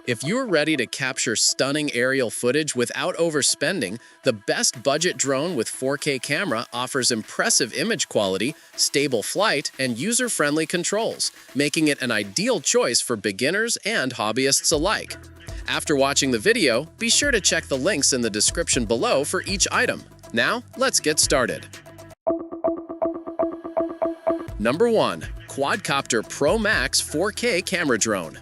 If you're ready to capture stunning aerial footage without overspending, the best budget drone with 4K camera offers impressive image quality, stable flight, and user-friendly controls, making it an ideal choice for beginners and hobbyists alike. After watching the video, be sure to check the links in the description below for each item. Now, let's get started. Number 1. Quadcopter Pro Max 4K Camera Drone.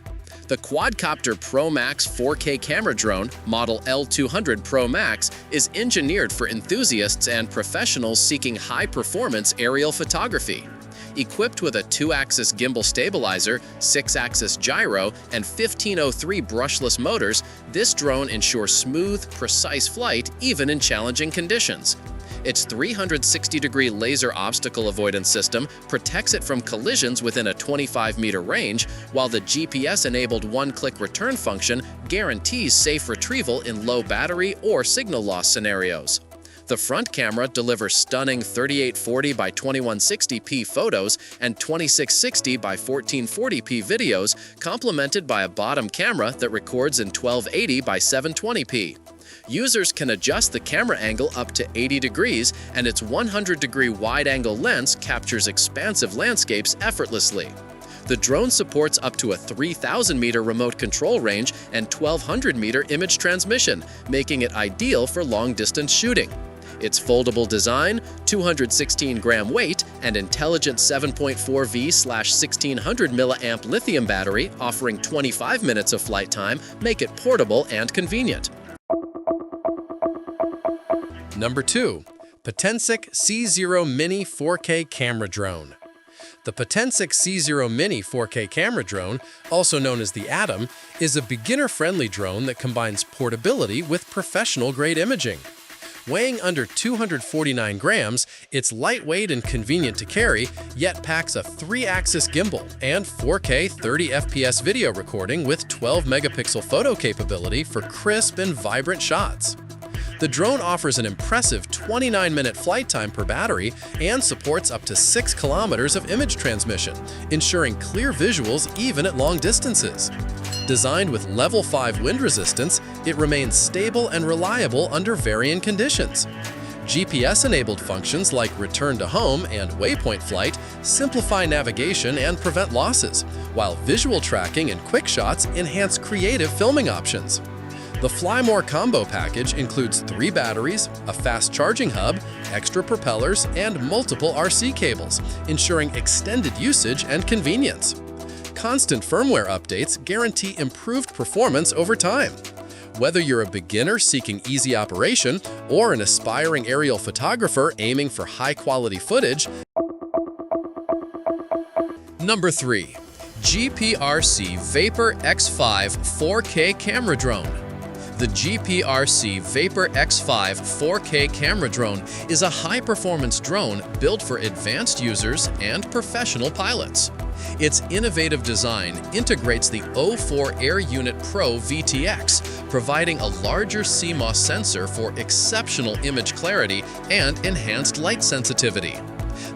The Quadcopter Pro Max 4K camera drone, model L200 Pro Max, is engineered for enthusiasts and professionals seeking high-performance aerial photography. Equipped with a 2-axis gimbal stabilizer, 6-axis gyro, and 1503 brushless motors, this drone ensures smooth, precise flight even in challenging conditions. Its 360-degree laser obstacle avoidance system protects it from collisions within a 25-meter range, while the GPS-enabled one-click return function guarantees safe retrieval in low battery or signal loss scenarios. The front camera delivers stunning 3840 by 2160p photos and 2660 by 1440p videos, complemented by a bottom camera that records in 1280 by 720p. Users can adjust the camera angle up to 80 degrees, and its 100-degree wide-angle lens captures expansive landscapes effortlessly. The drone supports up to a 3,000-meter remote control range and 1,200-meter image transmission, making it ideal for long-distance shooting. Its foldable design, 216-gram weight, and intelligent 7.4V/1600 mAh lithium battery offering 25 minutes of flight time make it portable and convenient. Number 2. Potensic C0 Mini 4K Camera Drone. The Potensic C0 Mini 4K camera drone, also known as the Atom, is a beginner-friendly drone that combines portability with professional-grade imaging. Weighing under 249 grams, it's lightweight and convenient to carry, yet packs a 3-axis gimbal and 4K 30 FPS video recording with 12-megapixel photo capability for crisp and vibrant shots. The drone offers an impressive 29-minute flight time per battery and supports up to 6 kilometers of image transmission, ensuring clear visuals even at long distances. Designed with level 5 wind resistance, it remains stable and reliable under varying conditions. GPS-enabled functions like return to home and waypoint flight simplify navigation and prevent losses, while visual tracking and quick shots enhance creative filming options. The Fly More combo package includes 3 batteries, a fast charging hub, extra propellers, and multiple RC cables, ensuring extended usage and convenience. Constant firmware updates guarantee improved performance over time. Whether you're a beginner seeking easy operation or an aspiring aerial photographer aiming for high-quality footage. Number 3. GEPRC Vapor X5 4K Camera Drone. The GEPRC Vapor X5 4K camera drone is a high-performance drone built for advanced users and professional pilots. Its innovative design integrates the O4 Air Unit Pro VTX, providing a larger CMOS sensor for exceptional image clarity and enhanced light sensitivity.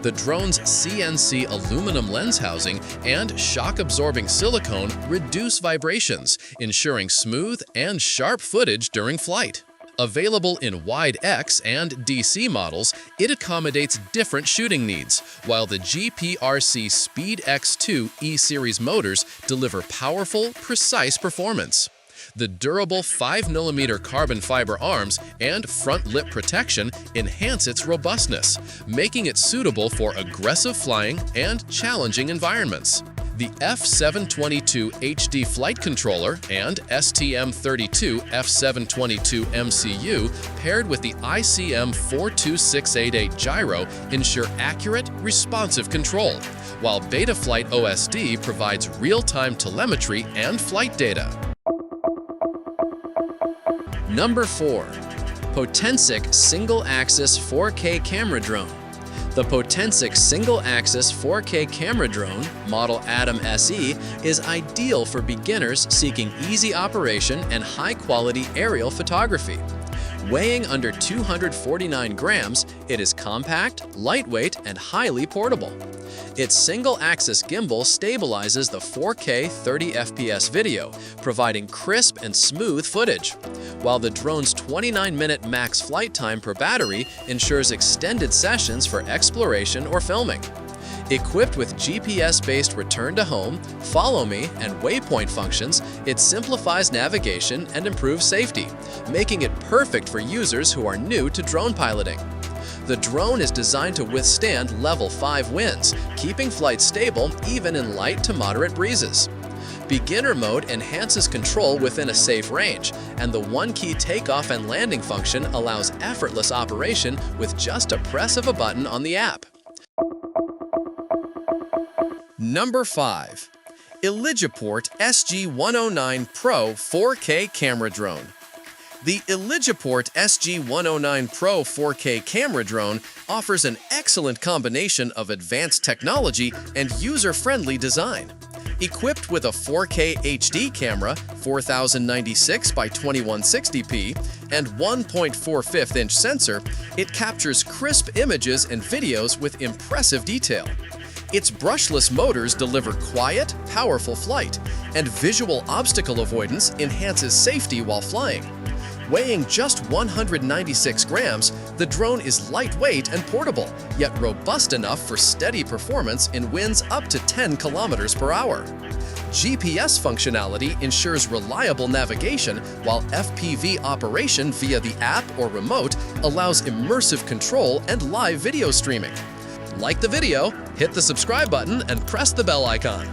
The drone's CNC aluminum lens housing and shock-absorbing silicone reduce vibrations, ensuring smooth and sharp footage during flight. Available in wide X and DC models, it accommodates different shooting needs, while the GEPRC Speed X2 E-Series motors deliver powerful, precise performance. The durable 5mm carbon fiber arms and front lip protection enhance its robustness, making it suitable for aggressive flying and challenging environments. The F722 HD flight controller and STM32 F722 MCU paired with the ICM 42688 gyro ensure accurate, responsive control, while Betaflight OSD provides real-time telemetry and flight data. Number 4. Potensic Single-Axis 4K Camera Drone. The Potensic Single-Axis 4K Camera Drone, model Atom SE, is ideal for beginners seeking easy operation and high-quality aerial photography. Weighing under 249 grams, it is compact, lightweight, and highly portable. Its single-axis gimbal stabilizes the 4K 30 FPS video, providing crisp and smooth footage, while the drone's 29-minute max flight time per battery ensures extended sessions for exploration or filming. Equipped with GPS-based return to home, follow me, and waypoint functions, it simplifies navigation and improves safety, making it perfect for users who are new to drone piloting. The drone is designed to withstand level 5 winds, keeping flight stable even in light to moderate breezes. Beginner mode enhances control within a safe range, and the one-key takeoff and landing function allows effortless operation with just a press of a button on the app. Number 5. ELIGIPORT SG-109 Pro 4K Camera Drone. The ELIGIPORT SG-109 Pro 4K camera drone offers an excellent combination of advanced technology and user-friendly design. Equipped with a 4K HD camera, 4096 by 2160p, and 1.45-inch sensor, it captures crisp images and videos with impressive detail. Its brushless motors deliver quiet, powerful flight, and visual obstacle avoidance enhances safety while flying. Weighing just 196 grams, the drone is lightweight and portable, yet robust enough for steady performance in winds up to 10 kilometers per hour. GPS functionality ensures reliable navigation, while FPV operation via the app or remote allows immersive control and live video streaming. Like the video, hit the subscribe button, and press the bell icon.